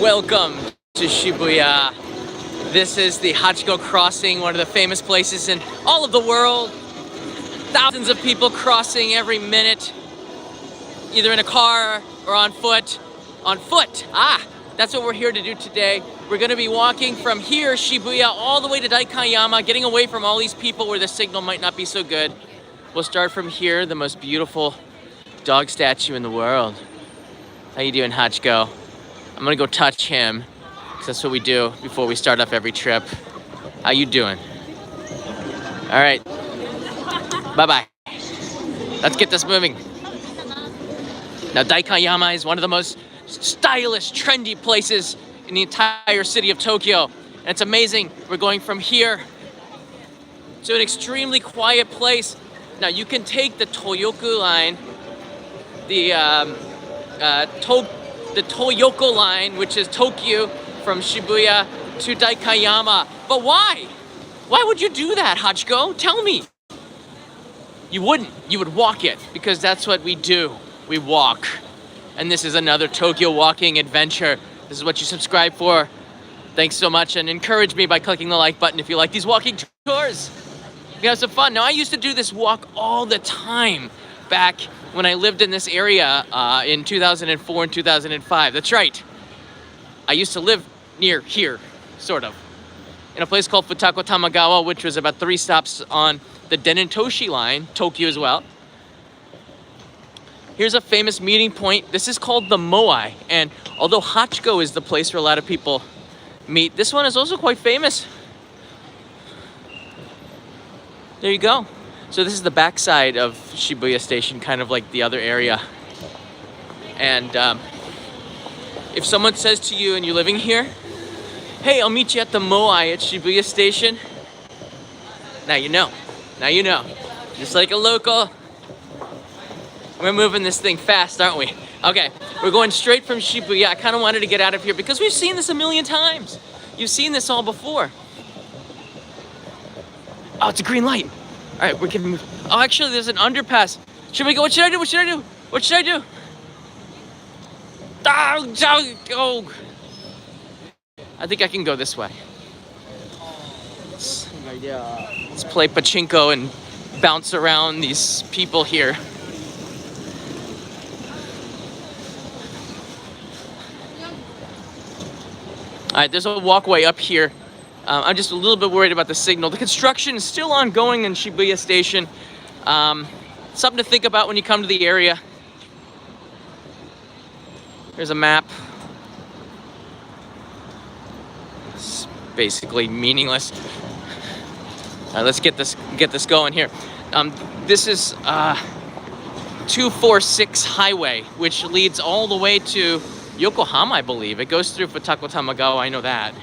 Welcome to Shibuya. This is the Hachiko crossing, one of the famous places in all of the world. Thousands of people crossing every minute, either in a car or on foot. On foot, that's what we're here to do today. We're gonna be walking from here, Shibuya, all the way to Daikanyama, getting away from all these people where the signal might not be so good. We'll start from here, the most beautiful dog statue in the world. How you doing, Hachiko? I'm gonna go touch him, because that's what we do before we start off every trip. How you doing? All right, bye-bye. Let's get this moving. Now, Daikanyama is one of the most stylish, trendy places in the entire city of Tokyo. And it's amazing. We're going from here to an extremely quiet place. Now, you can take the Toyoku line, the Toyoko line, which is Tokyo from Shibuya to Daikanyama. But why? Why would you do that, Hachiko? Tell me. You wouldn't. You would walk it, because that's what we do. We walk. And this is another Tokyo walking adventure. This is what you subscribe for. Thanks so much, and encourage me by clicking the like button if you like these walking tours. We have some fun. Now, I used to do this walk all the time back when I lived in this area in 2004 and 2005. That's right. I used to live near here, sort of, in a place called Futako Tamagawa, which was about 3 stops on the Denentoshi line, Tokyo as well. Here's a famous meeting point. This is called the Moai, and although Hachiko is the place where a lot of people meet, this one is also quite famous. There you go. So this is the backside of Shibuya Station, kind of like the other area. And if someone says to you and you're living here, hey, I'll meet you at the Moai at Shibuya Station, now you know. Now you know. Just like a local. We're moving this thing fast, aren't we? Okay, we're going straight from Shibuya. I kind of wanted to get out of here because we've seen this a million times. You've seen this all before. Oh, it's a green light. All right, we're gonna move. Oh, actually, there's an underpass. Should we go? What should I do? What should I do? What should I do? Oh. I think I can go this way. Let's play pachinko and bounce around these people here. All right, there's a walkway up here. I'm just a little bit worried about the signal. The construction is still ongoing in Shibuya Station. Something to think about when you come to the area. Here's a map. It's basically meaningless. All right, let's get this going here. This is 246 highway, which leads all the way to Yokohama, I believe. It goes through Futako Tamagawa, I know that.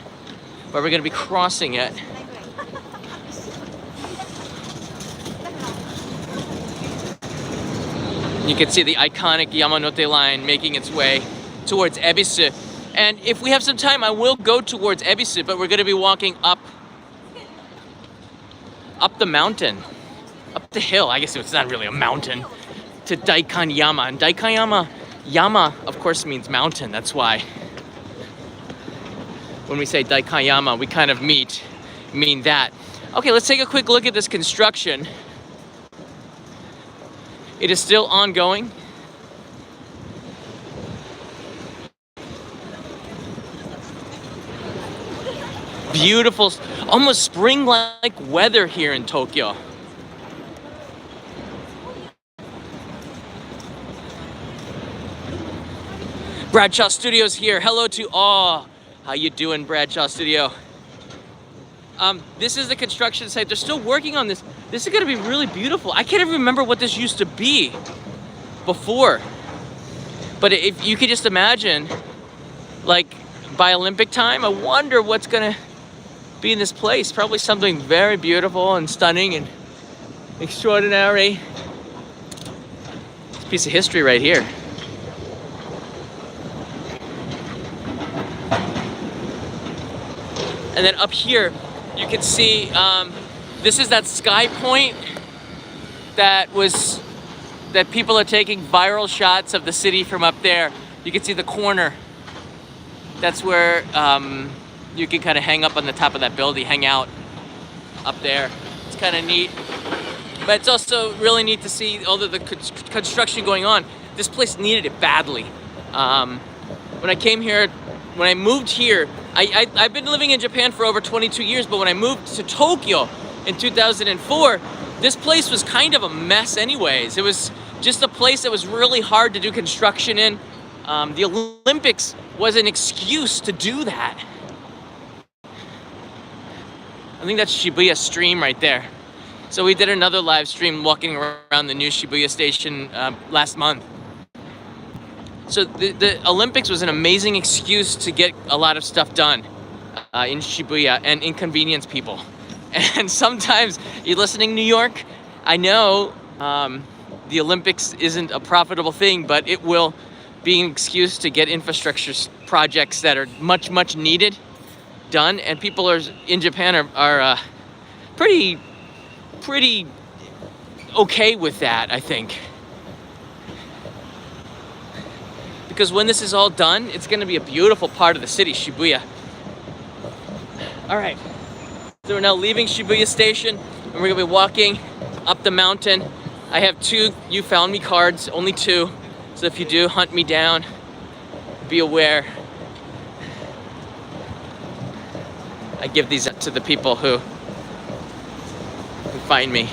But we're going to be crossing it. You can see the iconic Yamanote line making its way towards Ebisu. And if we have some time, I will go towards Ebisu, but we're going to be walking up the mountain, up the hill. I guess it's not really a mountain, to Daikanyama. And Daikanyama, Yama, of course, means mountain. That's why when we say Daikanyama, we kind of mean that. Okay, let's take a quick look at this construction. It is still ongoing. Beautiful, almost spring-like weather here in Tokyo. Bradshaw Studios here. Hello to all. How you doing, Bradshaw Studio? This is the construction site. They're still working on this. This is gonna be really beautiful. I can't even remember what this used to be before. But if you could just imagine, like by Olympic time, I wonder what's gonna be in this place. Probably something very beautiful and stunning and extraordinary. It's a piece of history right here. And then up here, you can see this is that sky point that people are taking viral shots of the city from up there. You can see the corner That's where you can kind of hang up on the top of that building, hang out up there. It's kind of neat. But it's also really neat to see all of the construction going on. This place needed it badly. When I came here, when I moved here, I've been living in Japan for over 22 years, but when I moved to Tokyo in 2004, this place was kind of a mess anyways. It was just a place that was really hard to do construction in. The Olympics was an excuse to do that. I think that's Shibuya Stream right there. So we did another live stream walking around the new Shibuya Station last month. So the Olympics was an amazing excuse to get a lot of stuff done in Shibuya and inconvenience people. And sometimes, you're listening, New York, I know the Olympics isn't a profitable thing, but it will be an excuse to get infrastructure projects that are much, much needed done. And people in Japan are pretty okay with that, I think. Because when this is all done, it's going to be a beautiful part of the city, Shibuya. All right, so we're now leaving Shibuya Station, and we're going to be walking up the mountain. I have 2 You Found Me cards, only 2. So if you do hunt me down, be aware. I give these up to the people who find me.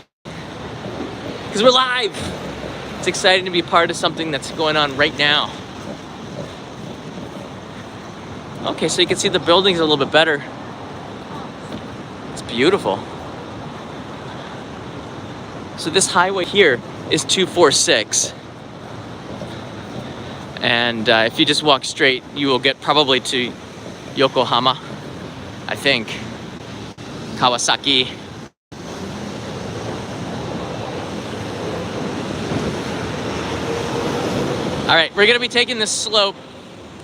Because we're live! It's exciting to be part of something that's going on right now. Okay, so you can see the buildings a little bit better. It's beautiful. So this highway here is 246. And if you just walk straight, you will get probably to Yokohama, I think. Kawasaki. All right, we're gonna be taking this slope.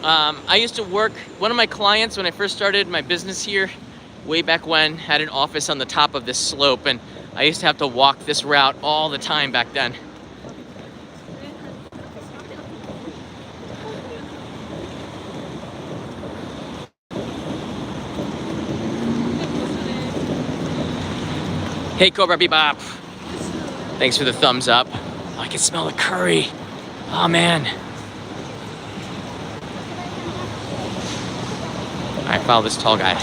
I used to work, one of my clients when I first started my business here, way back when, had an office on the top of this slope, and I used to have to walk this route all the time back then. Hey Cobra Bebop. Thanks for the thumbs up. Oh, I can smell the curry. Oh man. All right, follow this tall guy.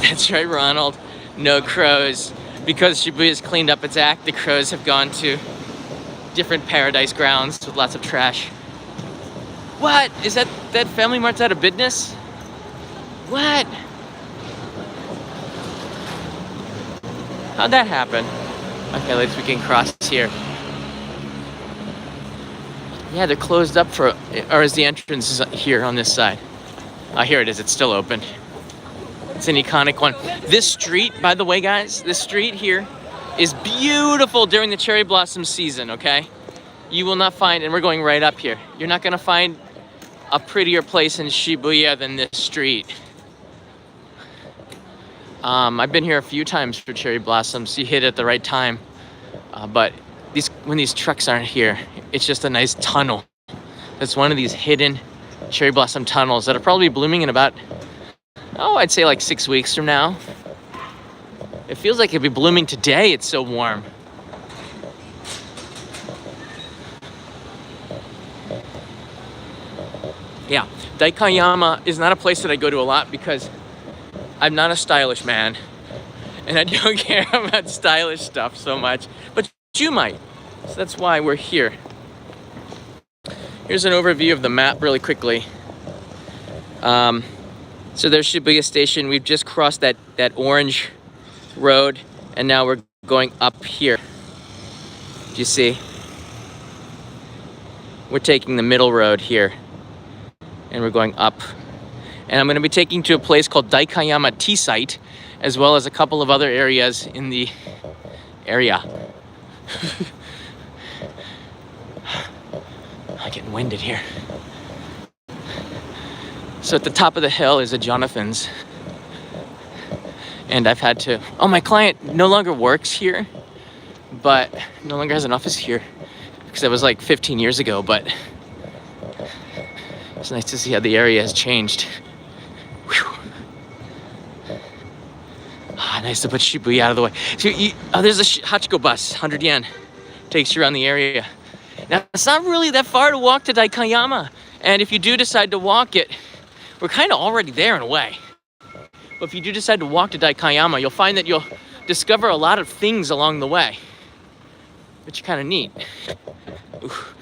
That's right, Ronald. No crows. Because Shibuya's cleaned up its act, the crows have gone to different paradise grounds with lots of trash. What? Is that Family Mart's out of business? What? How'd that happen? Okay, at least we can cross here. Yeah, they're closed up for, or is the entrance here on this side? Here it is, it's still open. It's an iconic one. This street, by the way, guys, this street here is beautiful during the cherry blossom season, okay? You will not find, and we're going right up here, you're not gonna find a prettier place in Shibuya than this street. I've been here a few times for cherry blossoms. You hit it at the right time. But when these trucks aren't here, it's just a nice tunnel. It's one of these hidden cherry blossom tunnels that are probably blooming in about, I'd say like 6 weeks from now. It feels like it'd be blooming today. It's so warm. Yeah, Daikanyama is not a place that I go to a lot because I'm not a stylish man, and I don't care about stylish stuff so much, but you might. So that's why we're here. Here's an overview of the map really quickly. So there's Shibuya Station. We've just crossed that orange road, and now we're going up here. Do you see? We're taking the middle road here, and we're going up. And I'm going to be taking to a place called Daikanyama T-Site, as well as a couple of other areas in the area. I'm getting winded here. So at the top of the hill is a Jonathan's. And I've had to, my client no longer works here, but no longer has an office here, because that was like 15 years ago, but It's nice to see how the area has changed. Whew. Ah, nice to put Shibuya out of the way. So there's a Hachiko bus, 100 yen. Takes you around the area. Now, it's not really that far to walk to Daikanyama. And if you do decide to walk it, we're kind of already there in a way. But if you do decide to walk to Daikanyama, you'll find that you'll discover a lot of things along the way, which is kind of neat. Oof.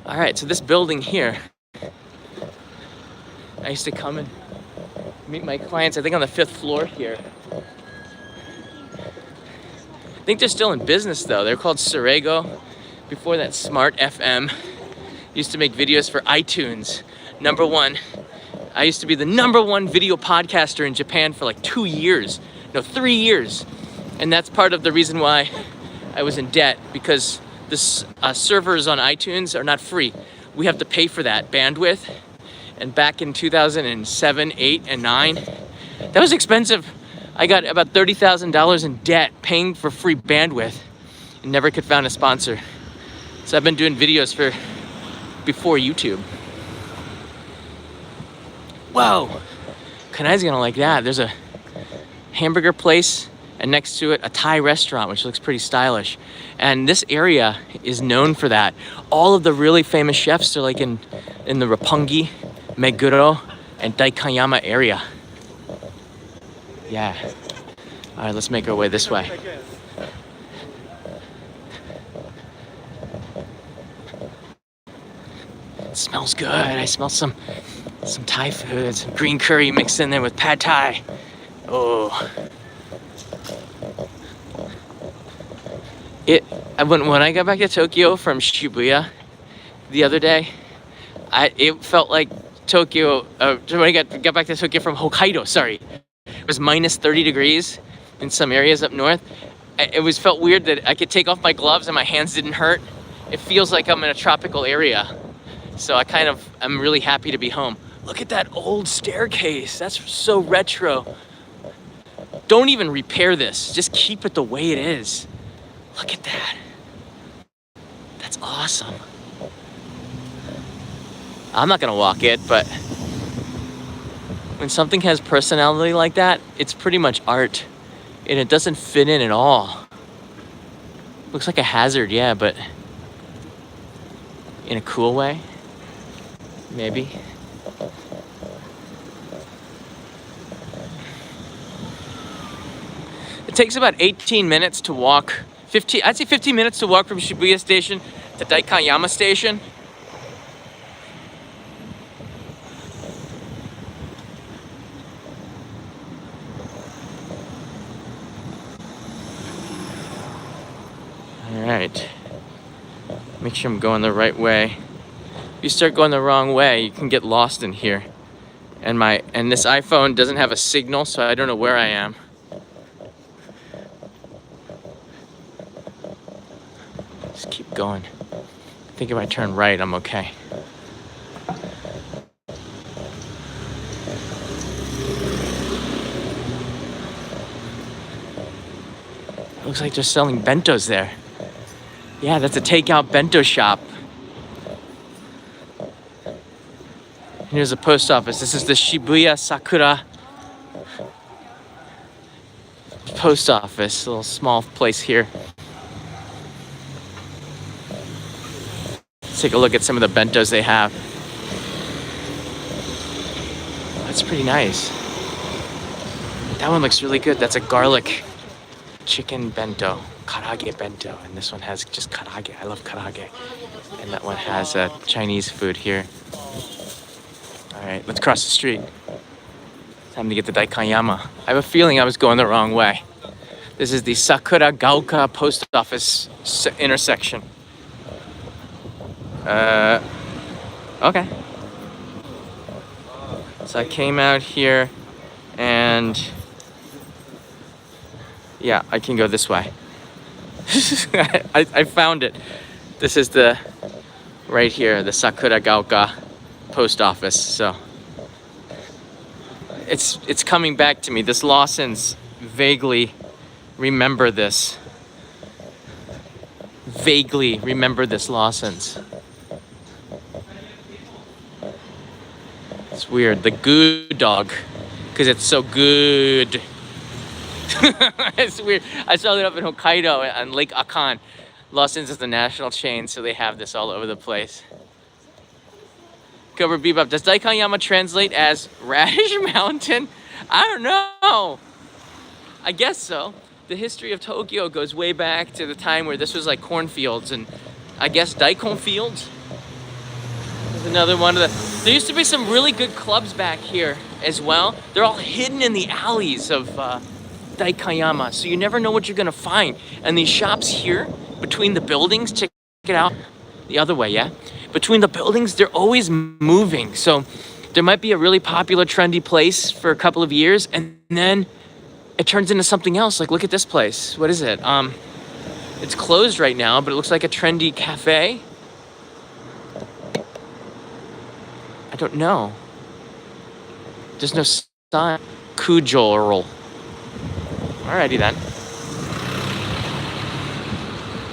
All right, so this building here, I used to come and meet my clients, I think on the 5th floor here. I think they're still in business though. They're called Surego. Before that, Smart FM. Used to make videos for iTunes. #1. I used to be the #1 video podcaster in Japan for like 2 years. No, 3 years. And that's part of the reason why I was in debt, because the servers on iTunes are not free. We have to pay for that bandwidth. And back in 2007, 8, and 9, that was expensive. I got about $30,000 in debt paying for free bandwidth and never could find a sponsor. So I've been doing videos for before YouTube. Whoa, Kanai's gonna like that. There's a hamburger place and next to it a Thai restaurant, which looks pretty stylish. And this area is known for that. All of the really famous chefs are like in the Roppongi, Meguro, and Daikanyama area. Yeah. All right, let's make our way this way. It smells good. I smell some Thai food, some green curry mixed in there with pad Thai. Oh. When I got back to Tokyo from Shibuya the other day, it felt like Tokyo, when I got back to Tokyo from Hokkaido, sorry. It was minus 30 degrees in some areas up north. It felt weird that I could take off my gloves and my hands didn't hurt. It feels like I'm in a tropical area. So I'm really happy to be home. Look at that old staircase. That's so retro. Don't even repair this. Just keep it the way it is. Look at that. That's awesome. I'm not gonna walk it, but when something has personality like that, it's pretty much art. And it doesn't fit in at all. Looks like a hazard, yeah, but in a cool way, maybe. It takes about 18 minutes to walk, I'd say 15 minutes to walk from Shibuya Station to Daikanyama Station. All right, make sure I'm going the right way. If you start going the wrong way, you can get lost in here. And this iPhone doesn't have a signal, so I don't know where I am. Just keep going. I think if I turn right, I'm okay. Looks like they're selling bentos there. Yeah, that's a takeout bento shop. Here's a post office. This is the Shibuya Sakura post office. A little small place here. Let's take a look at some of the bentos they have. That's pretty nice. That one looks really good. That's a garlic chicken bento, karage bento, and this one has just karage. I love karage. And that one has Chinese food here. All right, let's cross the street. Time to get to Daikanyama. I have a feeling I was going the wrong way. This is the Sakura Gaoka post office intersection. Okay. So I came out here and yeah, I can go this way. I found it. This is right here, the Sakura Gaoka post office. So it's coming back to me. This Lawson's vaguely remember this. Vaguely remember this Lawson's. It's weird. The goo dog, because it's so good. It's weird. I saw it up in Hokkaido on Lake Akan. Los Angeles is the national chain, so they have this all over the place. Cobra Bebop. Does Daikanyama translate as Radish Mountain? I don't know. I guess so. The history of Tokyo goes way back to the time where this was like cornfields and I guess daikon fields. There's another one of the... There used to be some really good clubs back here as well. They're all hidden in the alleys of Daikanyama, so you never know what you're gonna find. And these shops here, between the buildings, check it out. The other way, yeah? Between the buildings, they're always moving. So there might be a really popular, trendy place for a couple of years, and then it turns into something else. Like, look at this place. What is it? It's closed right now, but it looks like a trendy cafe. I don't know. There's no sign. Kujorl. Alrighty then.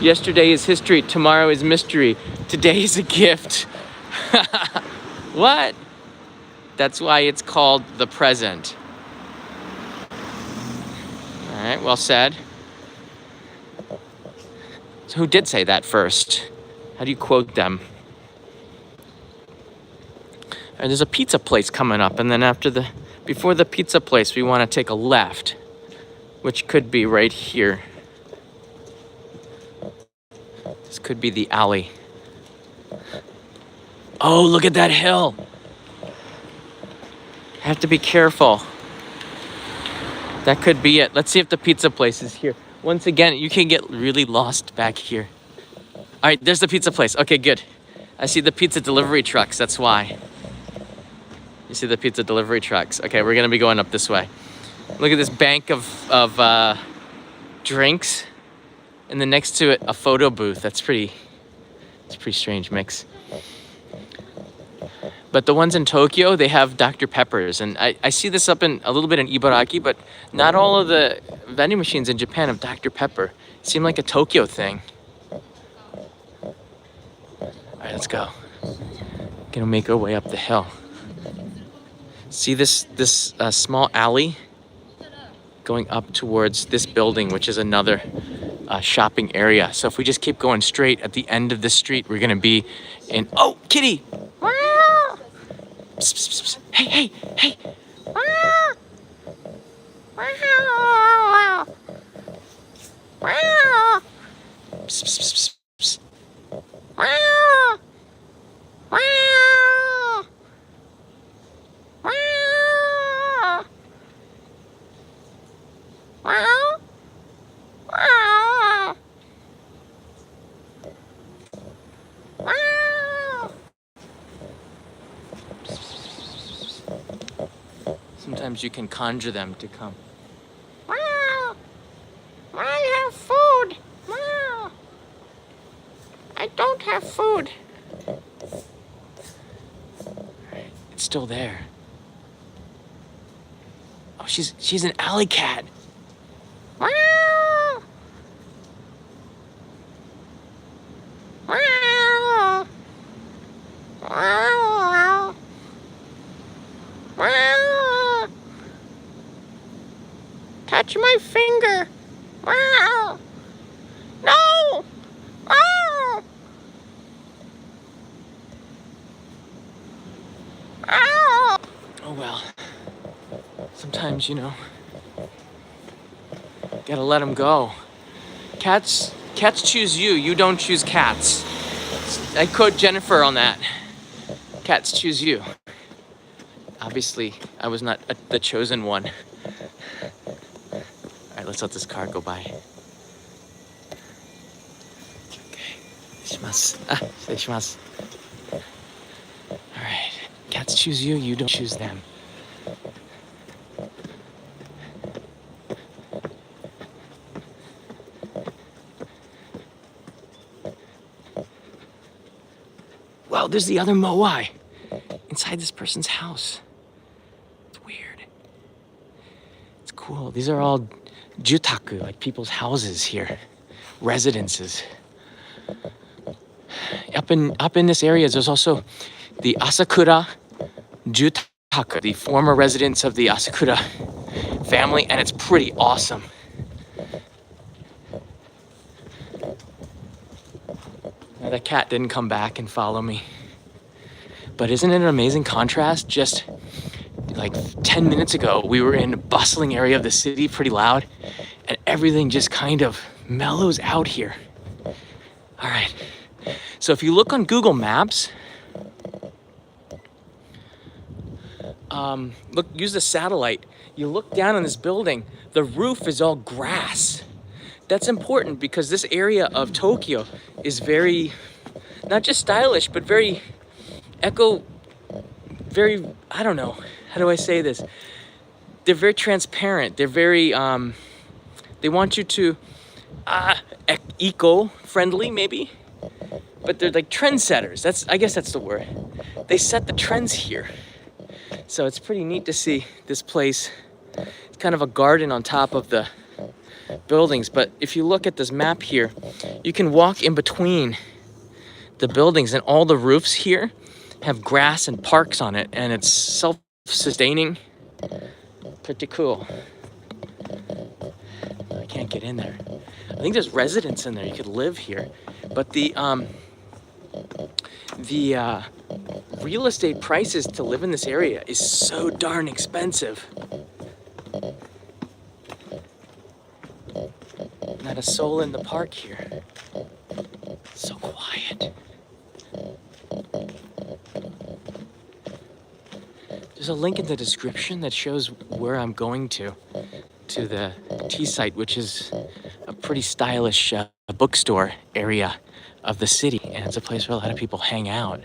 Yesterday is history, tomorrow is mystery, today is a gift. What? That's why it's called the present. All right, well said. So who did say that first? How do you quote them? And there's a pizza place coming up, and then before the pizza place, we want to take a left, which could be right here. This could be the alley. Oh, look at that hill. Have to be careful. That could be it. Let's see if the pizza place is here. Once again, you can get really lost back here. All right, there's the pizza place. Okay, good. I see the pizza delivery trucks, that's why. You see the pizza delivery trucks. Okay, we're gonna be going up this way. Look at this bank of drinks. And then next to it, a photo booth. It's a pretty strange mix. But the ones in Tokyo, they have Dr. Peppers. And I see this up in a little bit in Ibaraki, but not all of the vending machines in Japan have Dr. Pepper. It seemed like a Tokyo thing. All right, let's go. Gonna make our way up the hill. See this small alley going up towards this building, which is another shopping area. So if we just keep going straight, at the end of the street, we're gonna be in... Oh, kitty! Psst, psst, psst. Hey, hey, hey! Psst, psst, psst, psst. Sometimes you can conjure them to come. I have food. I don't have food. Right, it's still there. Oh, she's an alley cat. Touch my finger. No. Oh well. Sometimes, you know, gotta let them go. Cats choose you. You don't choose cats. I quote Jennifer on that. Cats choose you. Obviously, I was not the chosen one. All right, let's let this car go by. Okay. します。失礼します. All right. Cats choose you. You don't choose them. Well, there's the other moai inside this person's house. It's weird. It's cool. These are all jutaku, like people's houses here, residences. Up in this area, there's also the Asakura Jutaku the former residence of the Asakura family, and it's pretty awesome. Now, that cat didn't come back and follow me. But isn't it an amazing contrast? Just like 10 minutes ago, we were in a bustling area of the city, pretty loud, and everything just kind of mellows out here. All right, so if you look on Google Maps, use the satellite, you look down on this building, the roof is all grass. That's important because this area of Tokyo is very, not just stylish, but very I don't know, how do I say this? They're very transparent. They're very, they want you to, eco-friendly maybe, but they're like trendsetters. I guess that's the word. They set the trends here. So it's pretty neat to see this place. It's kind of a garden on top of the buildings, but if you look at this map here, you can walk in between the buildings, and all the roofs here have grass and parks on it, and it's self-sustaining. Pretty cool. I can't get in there. I think there's residents in there. You could live here, but the real estate prices to live in this area is so darn expensive. Not a soul in the park here. So quiet. There's a link in the description that shows where I'm going to the T-Site, which is a pretty stylish bookstore area of the city, and it's a place where a lot of people hang out,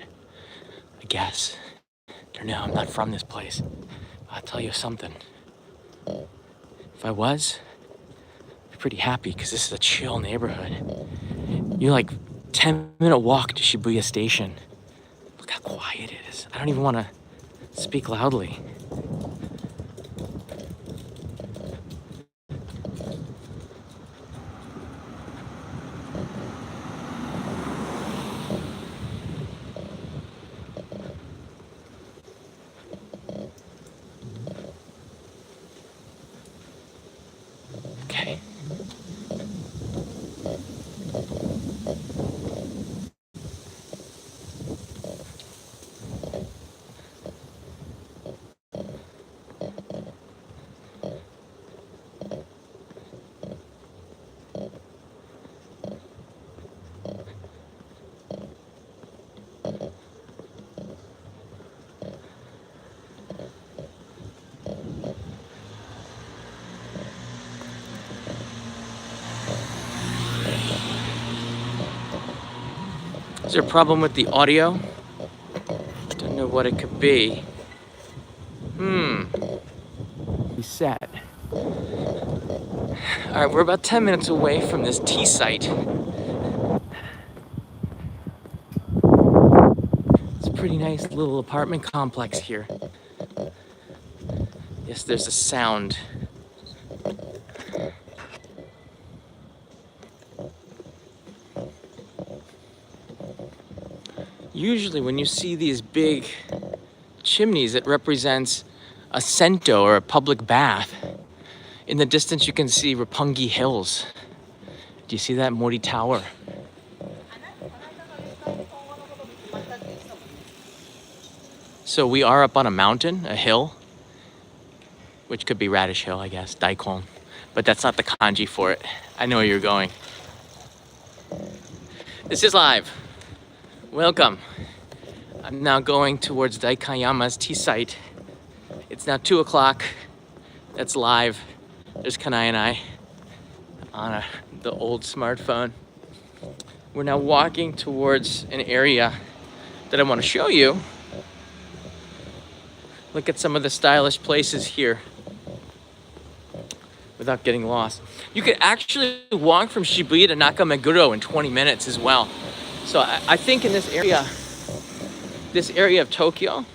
I guess. I don't know, I'm not from this place. I'll tell you something. If I was, I'd be pretty happy because this is a chill neighborhood. You're like 10-minute walk to Shibuya Station. Look how quiet it is. I don't even want to speak loudly. Okay. Is there a problem with the audio? Don't know what it could be. Reset. All right, we're about 10 minutes away from this T-Site. It's a pretty nice little apartment complex here. Yes, there's a sound. Usually when you see these big chimneys, it represents a sento or a public bath. In the distance, you can see Roppongi Hills. Do you see that Mori Tower? So we are up on a mountain, a hill, which could be Radish Hill, I guess, Daikon. But that's not the kanji for it. I know where you're going. This is live. Welcome. I'm now going towards Daikanyama's T-Site. It's now 2 o'clock. That's live. There's Kanai and I on the old smartphone. We're now walking towards an area that I want to show you. Look at some of the stylish places here without getting lost. You could actually walk from Shibuya to Nakameguro in 20 minutes as well. So I think in this area of Tokyo,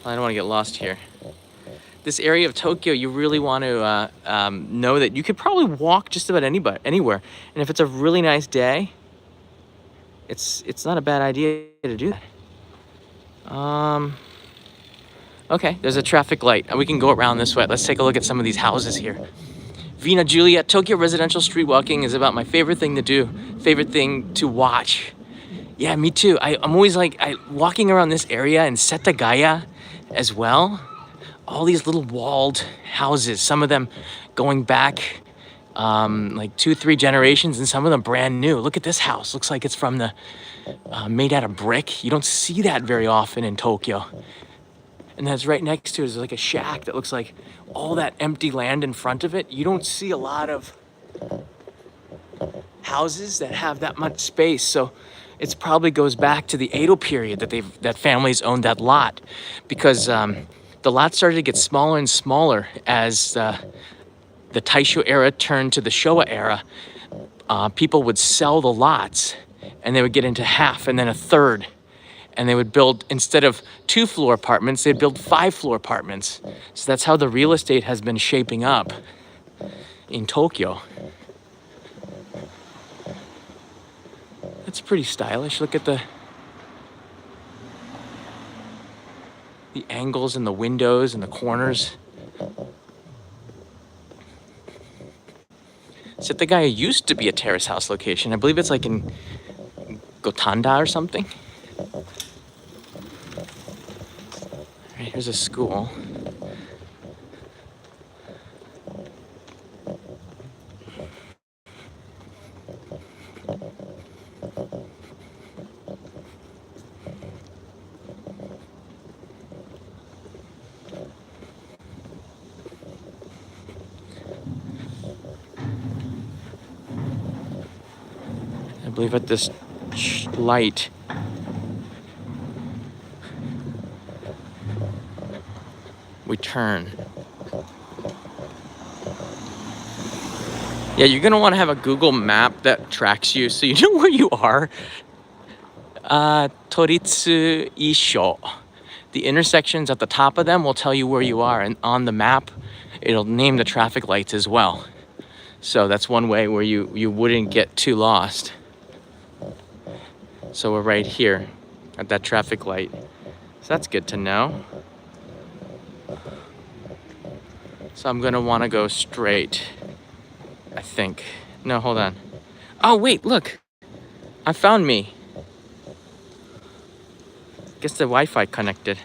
I don't want to get lost here. This area of Tokyo, you really want to know that you could probably walk just about anywhere. And if it's a really nice day, it's not a bad idea to do that. Okay, there's a traffic light. And we can go around this way. Let's take a look at some of these houses here. Vina Juliet, Tokyo residential street walking is about my favorite thing to do, favorite thing to watch. Yeah, me too. I'm always like, walking around this area in Setagaya as well. All these little walled houses, some of them going back like 2-3 generations and some of them brand new. Look at this house. Looks like it's from the, made out of brick. You don't see that very often in Tokyo. And that's right next to it is like a shack that looks like all that empty land in front of it. You don't see a lot of houses that have that much space. So it probably goes back to the Edo period that families owned that lot, because the lot started to get smaller and smaller as the Taisho era turned to the Showa era. People would sell the lots and they would get into half and then a third. And they would build, instead of 2-floor apartments, they'd build 5-floor apartments. So that's how the real estate has been shaping up in Tokyo. That's pretty stylish. Look at the angles and the windows and the corners. Setagaya used to be a terrace house location. I believe it's like in Gotanda or something. All right, here's a school. I believe at this light, we turn. Yeah, you're gonna want to have a Google map that tracks you so you know where you are. Toritsu Isho. The intersections at the top of them will tell you where you are, and on the map, it'll name the traffic lights as well. So that's one way where you wouldn't get too lost. So we're right here at that traffic light. So that's good to know. So I'm gonna wanna go straight, I think. No, hold on. Oh wait, look. I found me. Guess the Wi-Fi connected.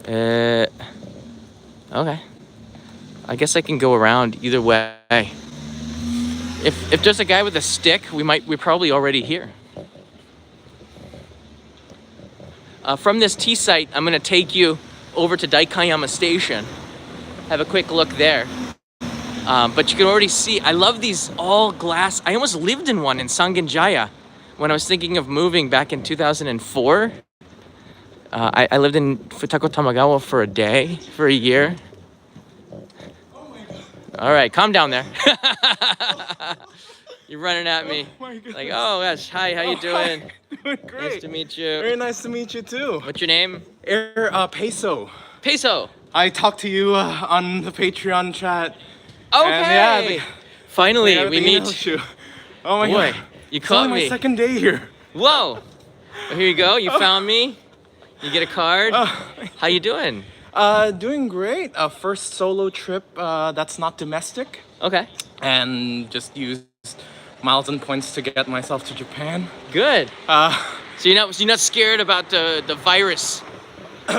Okay. I guess I can go around either way. If there's a guy with a stick, we're probably already here. From this T-Site, I'm gonna take you over to Daikanyama Station. Have a quick look there. But you can already see, I love these all glass. I almost lived in one in Sangenjaya when I was thinking of moving back in 2004. I lived in Futako Tamagawa for a year. All right, calm down there. You're running at me. Oh my goodness. Like, oh gosh, hi, how you doing? Hi. Doing great. Nice to meet you. Very nice to meet you too. What's your name? Peso. Peso. I talked to you on the Patreon chat. Okay. And finally, we meet. You. Oh my Boy, god. you It's caught only me. my second day here. Whoa. Well, here you go. You found me. You get a card. How you doing? Doing great. First solo trip that's not domestic. Okay. And just used miles and points to get myself to Japan. Good. So you're not scared about the virus?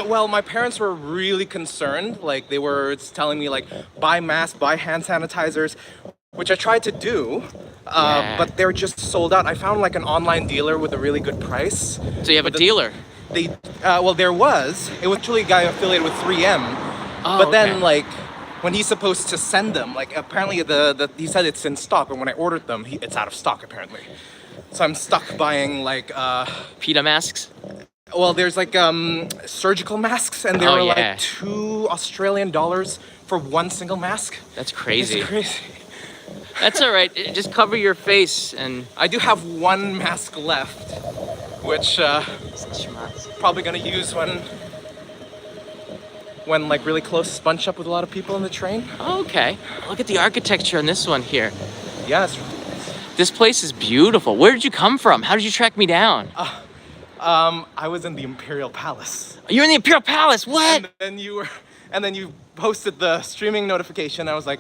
Well, my parents were really concerned. Like, they were telling me, like, buy masks, buy hand sanitizers, which I tried to do, but they're just sold out. I found, like, an online dealer with a really good price. So you have a dealer? Well, there was. It was actually a guy affiliated with 3M. Oh, but then, okay. like, when he's supposed to send them, like, apparently he said it's in stock, but when I ordered them, it's out of stock, apparently. So I'm stuck buying, like, PETA masks? well, there's like surgical masks, and they were like $2 for one single mask. That's crazy. It's crazy. That's all right. Just cover your face and. I do have one mask left, which probably gonna use when like really close, bunch up with a lot of people in the train. Oh, okay. Look at the architecture on this one here. Yes. This place is beautiful. Where did you come from? How did you track me down? I was in the Imperial Palace. You're in the Imperial Palace. What? And then you posted the streaming notification. I was like,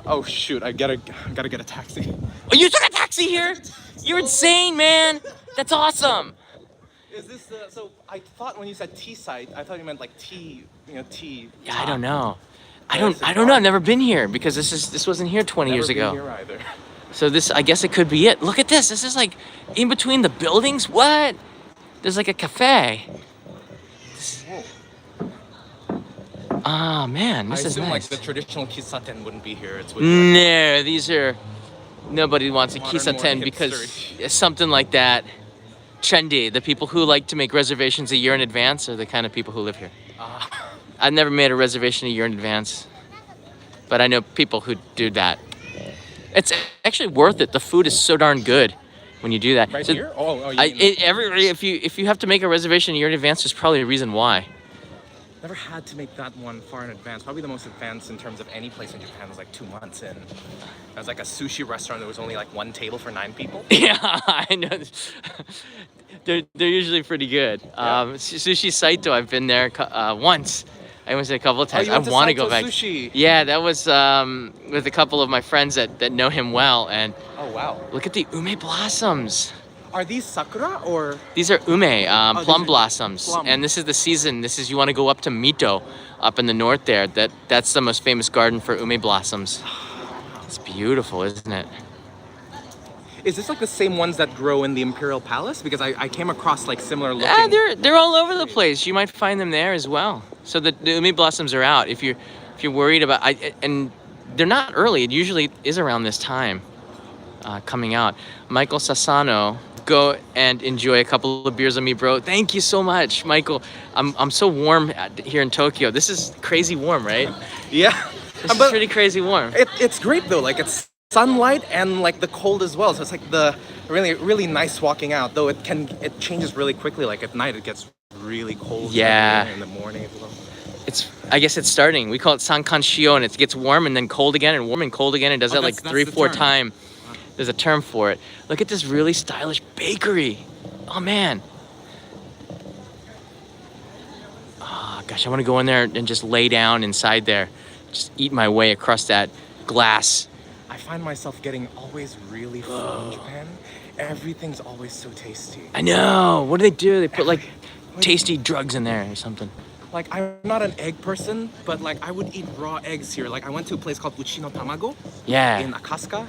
oh shoot, I gotta get a taxi. Oh, you took a taxi here? You're insane, man. That's awesome. Is this so? I thought when you said T-Site, I thought you meant like tea, tea. Yeah, I don't know. I Is it don't know. I've dark? never been here because this wasn't here 20 years Never been ago. here either. So this, I guess it could be it. Look at this. This is like in between the buildings. What? There's like a cafe. Ah, man, this I is assume nice. like the traditional kisaten wouldn't be here. It's No, these are, nobody wants a Modern, kisaten more because hipster-ish. it's something like that. Trendy. The people who like to make reservations a year in advance are the kind of people who live here. I've never made a reservation a year in advance, but I know people who do that. It's actually worth it. The food is so darn good when you do that. right So here. Oh, you mean- if you have to make a reservation a year in advance, there's probably a reason why. Never had to make that one far in advance. Probably the most advanced in terms of any place in Japan was like 2 months in. It was like a sushi restaurant. There was only like one table for 9 people. Yeah, I know. They're usually pretty good. Sushi Saito, I've been there once. I went a couple of times. you went I to want to go Saito back. Sushi. Yeah, that was with a couple of my friends that know him well. And Oh wow. look at the ume blossoms. Are these sakura or? These are ume, these plum are blossoms. plum. And this is the season. This is, you want to go up to Mito, up in the north there. That's the most famous garden for ume blossoms. It's beautiful, isn't it? Is this like the same ones that grow in the Imperial Palace? Because I came across like similar looking. Yeah, they're all over the place. You might find them there as well. So the ume blossoms are out. If you're worried about, and they're not early. It usually is around this time, coming out. Michael Sasano, go and enjoy a couple of beers on me, bro. Thank you so much, Michael. I'm so warm here in Tokyo. This is crazy warm, right? Yeah. This is pretty crazy warm. It's great though. Like it's sunlight and like the cold as well. So it's like the really nice walking out. Though it changes really quickly. Like at night it gets really cold. Yeah. In the morning as well. I guess it's starting. We call it Sankan Shio, and it gets warm and then cold again and warm and cold again. It does that like that's 3-4 the term. times. There's a term for it. Look at this really stylish bakery. Oh man. Oh gosh, I want to go in there and just lay down inside there. Just eat my way across that glass. I find myself getting always really full in Japan. Everything's always so tasty. I know. What do? They put like tasty drugs in there or something. Like I'm not an egg person, but like I would eat raw eggs here. Like I went to a place called Uchi no Tamago Yeah. in Akaska,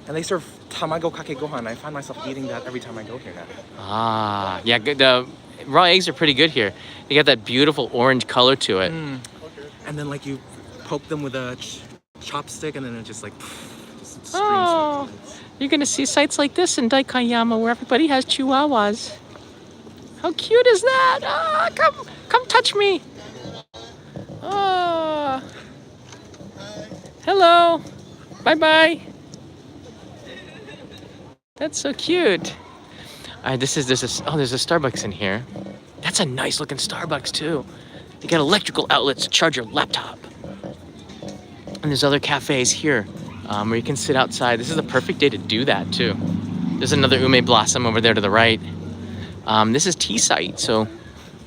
and they serve tamago kake gohan. I find myself eating that every time I go here now. Ah, yeah. The raw eggs are pretty good here. They got that beautiful orange color to it. And then like you poke them with a chopstick, and then it just like just streams. Oh, you're gonna see sites like this in Daikanyama where everybody has chihuahuas. How cute is that? Ah, come touch me. Oh. Hello. Bye-bye. That's so cute. All right, there's a Starbucks in here. That's a nice looking Starbucks too. They got electrical outlets to charge your laptop. And there's other cafes here where you can sit outside. This is the perfect day to do that too. There's another ume blossom over there to the right. This is T-Site, so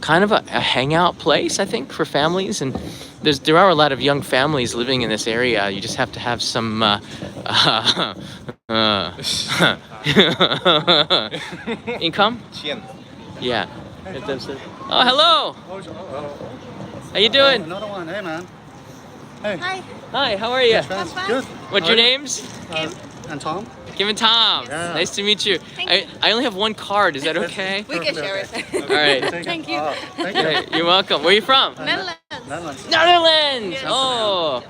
kind of a hangout place, I think, for families. And there are a lot of young families living in this area. You just have to have some income. Chien. Yeah. Oh, hello. How you doing? Another one, hey man. Hey. Hi. Hi. How are you? Friends. fine. Good. What's your names? And Tom? Kim and Tom. Yeah. Nice to meet you. Thank you. I only have one card. Is that okay? We can share it. All right. Thank you. Thank you. Hey, you're welcome. Where are you from? Netherlands. Netherlands. Netherlands. Yes. Oh,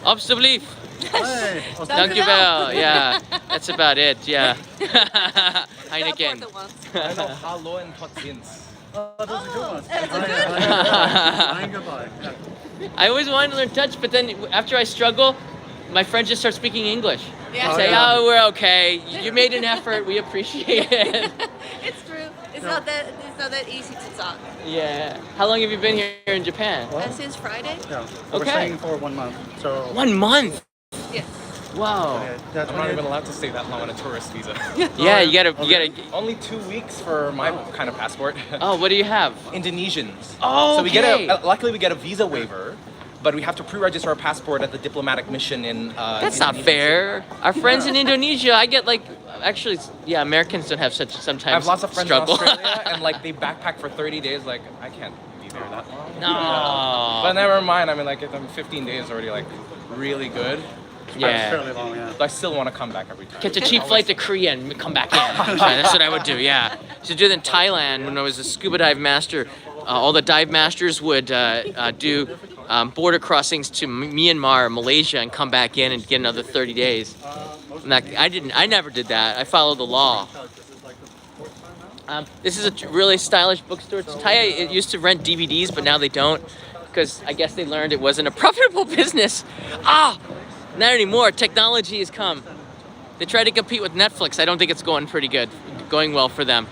alsjeblieft. Hey. Dankjewel. Yeah, that's about it. Yeah. That Heineken. part once. I know hallo and tot ziens. Oh, those are good ones. That's a Bye, good bye, bye, goodbye. Yeah. I always wanted to learn Dutch, but then after I struggle, my friends just start speaking English. Yeah. I say, yeah. oh, we're okay. You made an effort. We appreciate it. It's true. It's not that easy to talk. Yeah. How long have you been here in Japan? Well, Since Friday? yeah. We're Okay. staying for 1 month. So 1 month. Yes. Whoa. Yeah, I'm not even allowed to stay that long on a tourist visa. Yeah, you gotta. Only 2 weeks for my kind of passport. Oh, what do you have? Indonesians. Oh, So we get okay. luckily we get a visa waiver, but we have to pre-register our passport at the diplomatic mission in. That's not Indonesia. fair. Our friends in Indonesia, I get like, actually, yeah, Americans don't have such sometimes I have lots of friends struggle. in Australia, and like they backpack for 30 days. Like I can't be there that long. No. But never mind. I mean, like if I'm 15 days already, like really good. It's Yeah. fairly long, yeah. I still want to come back every time. Catch a cheap flight to Korea and come back in. That's what I would do, yeah. So do that in Thailand when I was a scuba dive master. All the dive masters would do border crossings to Myanmar, Malaysia, and come back in and get another 30 days. I never did that. I followed the law. This is a really stylish bookstore. Thai it used to rent DVDs, but now they don't because I guess they learned it wasn't a profitable business. Not anymore. Technology has come. They try to compete with Netflix. I don't think it's going well for them.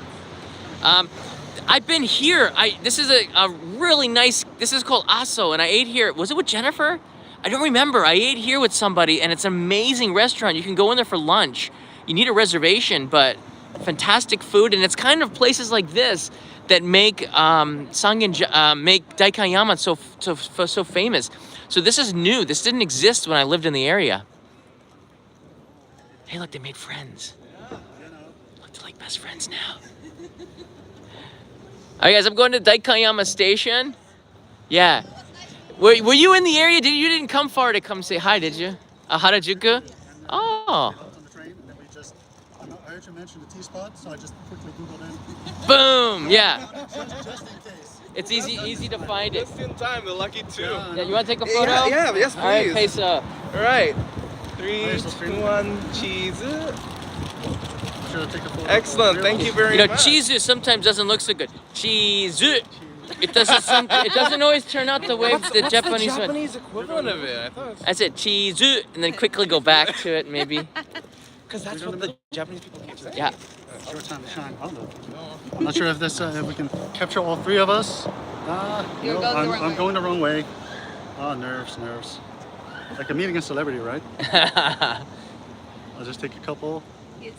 I've been here. This is a really nice. This is called Aso, and I ate here. Was it with Jennifer? I don't remember. I ate here with somebody, and it's an amazing restaurant. You can go in there for lunch. You need a reservation, but fantastic food, and it's kind of places like this that make make Daikanyama so famous. So this is new. This didn't exist when I lived in the area. Hey, look, they made friends. Look, they're like best friends now. All right, guys, I'm going to Daikanyama Station. Yeah. Were you in the area? You didn't come far to come say hi, did you? Harajuku? Oh. On the train, and then we just, I heard you mention the T-spot, so I just quickly Googled it. Boom. Yeah. Just in case. It's easy to find it. Just in time, the lucky two. Yeah, you want to take a photo? Yeah, yes, please. All right, Peso. All right. 3, Where's the screen? 2, 1, cheese. Should I take a photo? Excellent. Thank you very You know, much. chizu sometimes doesn't look so good. Chizu. It doesn't always turn out the way the What's Japanese the one. Japanese equivalent of it? I thought it's... I said chizu and then quickly go back to it maybe. Because that's what the Japanese people keep saying. Yeah. It's your time to shine. Oh, no. I'm not sure if this if we can capture all three of us. You're No, going the wrong I'm way. going the wrong way. Oh, nerves. Like I'm meeting a celebrity, right? I'll just take a couple. Yes.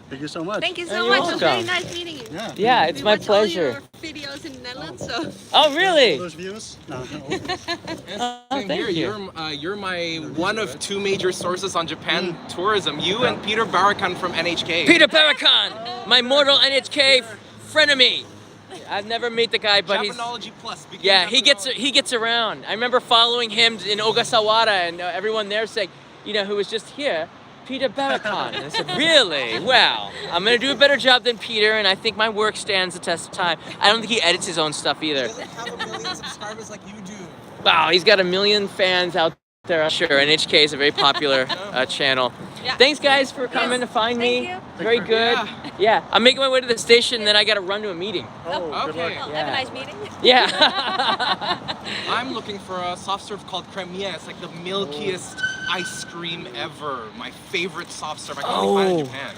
Thank you so much. Thank you You're so much. It was very welcome. nice meeting you. Yeah. Yeah, it's We my watch all pleasure. your videos in the Netherlands, so. Oh, All really? those views? No. Oh, Same thank here. you. You're my one of 2 major sources on Japan tourism. You and Peter Barakan from NHK. Peter Barakan, my mortal NHK frenemy. I've never met the guy, but he's Japanology Plus. Became yeah, he Japanology. gets around. I remember following him in Ogasawara and everyone there saying, who was just here, Peter Barakan. And I said, really? Wow. I'm gonna do a better job than Peter, and I think my work stands the test of time. I don't think he edits his own stuff either. Doesn't have a million subscribers like you do. Wow, he's got 1 million fans out there. I'm sure NHK is a very popular channel. Yeah. Thanks, guys, for coming to find me. Thank you. Very good. Yeah, I'm making my way to the station, then I got to run to a meeting. Oh, good Okay. luck. Have Yeah. a nice meeting. Yeah. I'm looking for a soft serve called cremia. It's like the milkiest ice cream ever. My favorite soft serve. I can only find it in Japan.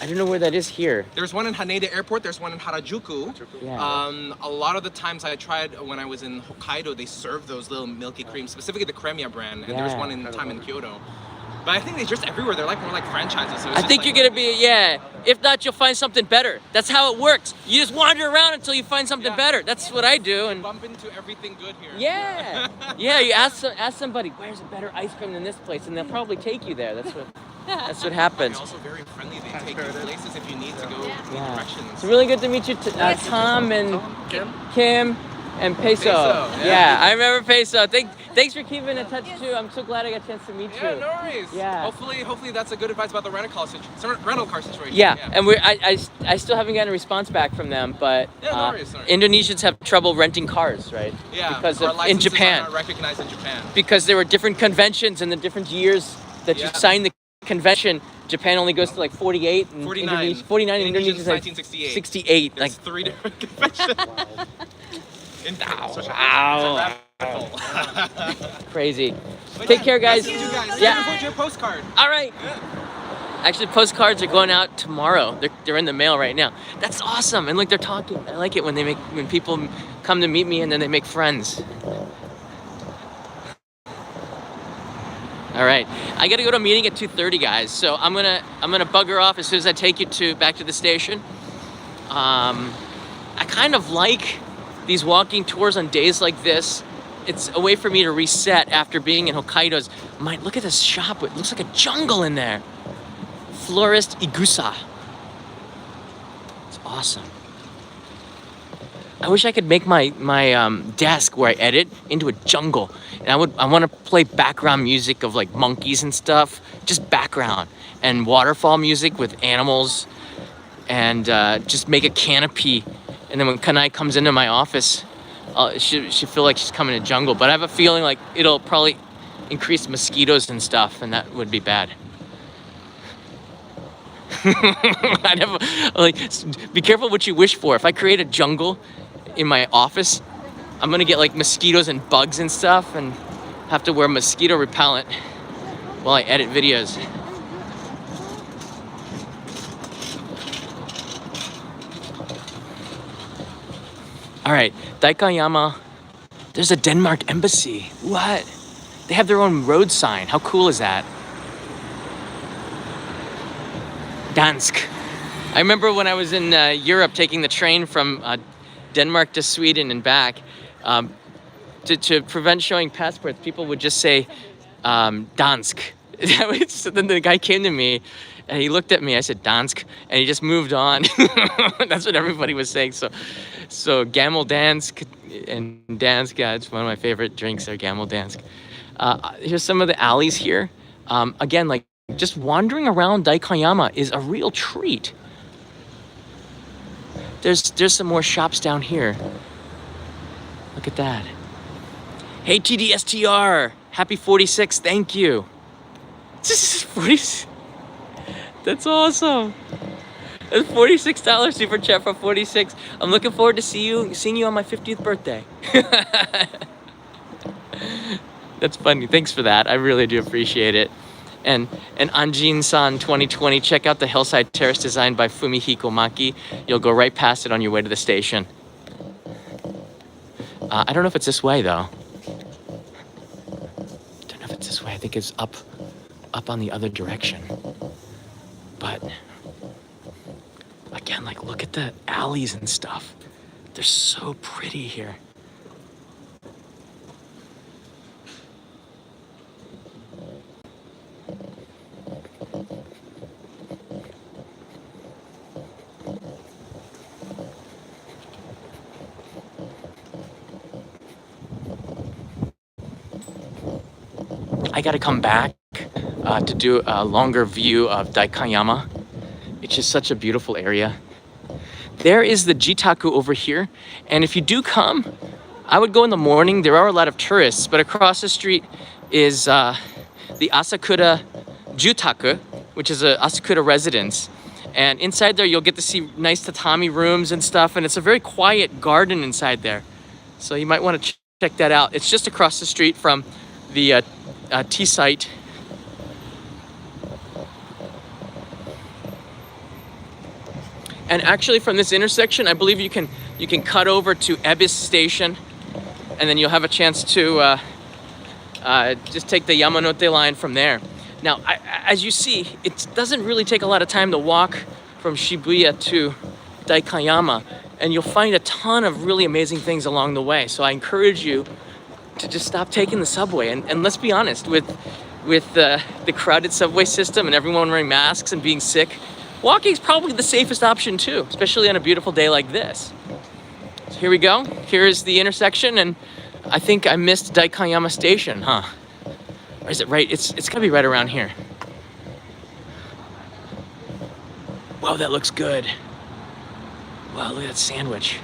I don't know where that is here. There's one in Haneda Airport. There's one in Harajuku. Yeah. A lot of the times I tried when I was in Hokkaido, they served those little milky creams, specifically the Cremia brand, and there's Yeah. one in time in Kyoto. But I think they're just everywhere. They're like more like franchises. So it's I just think like, you're gonna be, if not, you'll find something better. That's how it works. You just wander around until you find something Yeah. better. That's what I do. And bump into everything good here. yeah, yeah. You ask somebody, where's a better ice cream than this place, and they'll probably take you there. That's what happens. They're also very friendly. They take you places if you need to go need Yeah. directions. It's really good to meet you, Tom and Kim and Peso. Peso, Yeah. yeah. I remember Peso. Thanks for keeping in touch too. I'm so glad I got a chance to meet Yeah, you. no worries. Yeah. Hopefully that's a good advice about the rental car situation. Yeah, and I still haven't gotten a response back from them, but Yeah, no worries, no worries. Indonesians have trouble renting cars, right? Yeah. Because our in licenses Japan, are not recognized in Japan. because there were different conventions in the different years that you Yeah. signed the convention. Japan only goes to like 48 and 49. 49 and Indonesia's Indonesia's like 1968. 68. There's Like 3 different conventions. wow, crazy. But Take yeah, care, guys. nice to meet you guys. Yeah. Looking forward to your postcard. All right. Actually, postcards are going out tomorrow. They're in the mail right now. That's awesome. And look, they're talking. I like it when people come to meet me and then they make friends. All right, I gotta go to a meeting at 2:30, guys. So I'm gonna bugger off as soon as I take you back to the station. I kind of like these walking tours on days like this. It's a way for me to reset after being in Hokkaido's. Look at this shop. It looks like a jungle in there. Florist Igusa. It's awesome. I wish I could make my desk where I edit into a jungle. And I want to play background music of like monkeys and stuff. Just background. And waterfall music with animals. And just make a canopy. And then when Kanai comes into my office, she feel like she's coming to jungle. But I have a feeling like it'll probably increase mosquitoes and stuff, and that would be bad. I never like. Be careful what you wish for. If I create a jungle in my office, I'm gonna get like mosquitoes and bugs and stuff, and have to wear mosquito repellent while I edit videos. All right, Daikanyama. There's a Denmark embassy. What? They have their own road sign. How cool is that? Dansk. I remember when I was in Europe taking the train from Denmark to Sweden and back, to prevent showing passports, people would just say Dansk. So then the guy came to me and he looked at me. I said Dansk, and he just moved on. That's what everybody was saying. So Gamel Dansk and Dansk, yeah, it's one of my favorite drinks there, Gamel Dansk. Here's some of the alleys here. Again, like just wandering around Daikanyama is a real treat. There's some more shops down here. Look at that. Hey TDSTR, happy 46, thank you. This is 46. That's awesome. That's $46 super chat for 46. I'm looking forward to seeing you on my 50th birthday. That's funny. Thanks for that. I really do appreciate it. And Anjin-san 2020, check out the hillside terrace designed by Fumihiko Maki. You'll go right past it on your way to the station. I don't know if it's this way though. Don't know if it's this way. I think it's up on the other direction. But again, like look at the alleys and stuff. They're so pretty here. I gotta come back to do a longer view of Daikanyama. It's just such a beautiful area. There is the Jitaku over here. And if you do come, I would go in the morning. There are a lot of tourists, but across the street is the Asakura Jutaku, which is a Asakura residence. And inside there, you'll get to see nice tatami rooms and stuff. And it's a very quiet garden inside there. So you might want to check that out. It's just across the street from the T-Site. And actually from this intersection, I believe you can cut over to Ebisu Station, and then you'll have a chance to just take the Yamanote line from there. Now, as you see, it doesn't really take a lot of time to walk from Shibuya to Daikanyama, and you'll find a ton of really amazing things along the way. So I encourage you to just stop taking the subway. And let's be honest, with the crowded subway system and everyone wearing masks and being sick, walking is probably the safest option too, especially on a beautiful day like this. So here we go. Here's the intersection, and I think I missed Daikanyama Station, huh? Or is it right? It's gotta be right around here. Whoa, that looks good. Wow, look at that sandwich.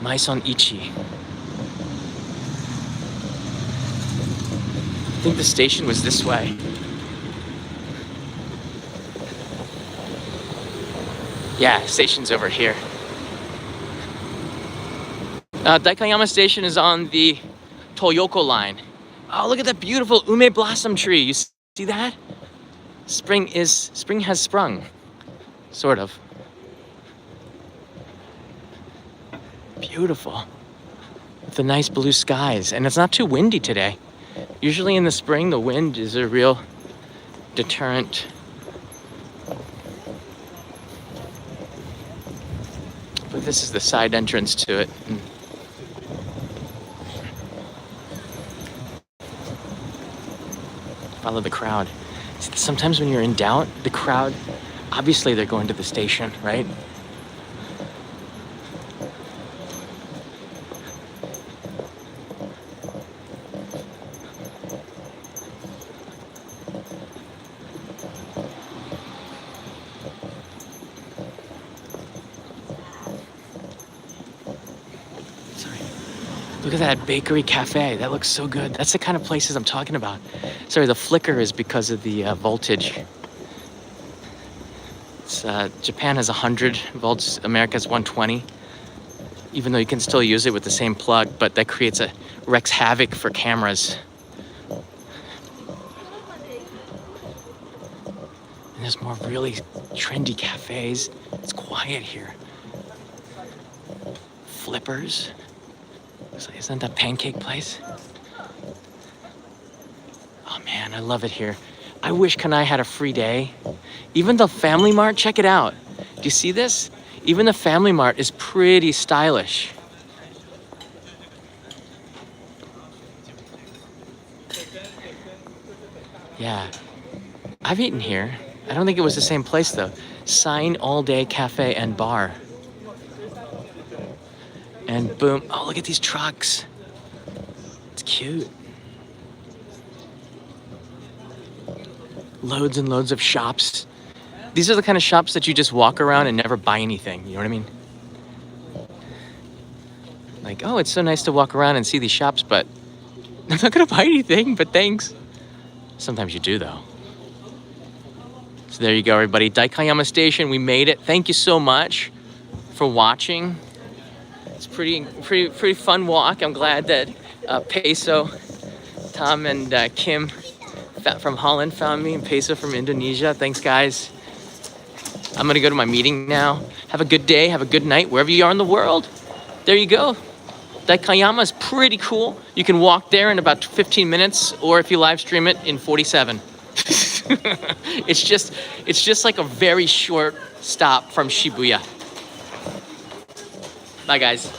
Maison Ichi. I think the station was this way. Yeah, station's over here. Daikanyama Station is on the Toyoko line. Oh, look at that beautiful ume blossom tree. You see that? Spring has sprung. Sort of. Beautiful. With the nice blue skies. And it's not too windy today. Usually in the spring, the wind is a real deterrent. But this is the side entrance to it. Follow the crowd. Sometimes when you're in doubt, the crowd, obviously they're going to the station, right? Look at that bakery cafe. That looks so good. That's the kind of places I'm talking about. Sorry, the flicker is because of the voltage. Japan has 100 volts, America has 120. Even though you can still use it with the same plug, but that wreaks havoc for cameras. And there's more really trendy cafes. It's quiet here. Flippers. Isn't that pancake place? Oh man, I love it here. I wish Kanai had a free day. Even the Family Mart, check it out. Do you see this? Even the Family Mart is pretty stylish. Yeah, I've eaten here. I don't think it was the same place though. Sign All Day Cafe and Bar. And boom, oh, look at these trucks. It's cute. Loads and loads of shops. These are the kind of shops that you just walk around and never buy anything. You know what I mean? Like, oh, it's so nice to walk around and see these shops, but I'm not gonna buy anything, but thanks. Sometimes you do though. So there you go, everybody. Daikanyama Station, we made it. Thank you so much for watching. It's pretty fun walk. I'm glad that Peso, Tom and Kim from Holland found me, and Peso from Indonesia. Thanks, guys. I'm gonna go to my meeting now. Have a good day, have a good night, wherever you are in the world. There you go. Daikanyama is pretty cool. You can walk there in about 15 minutes, or if you live stream it, in 47. It's just like a very short stop from Shibuya. Bye, guys.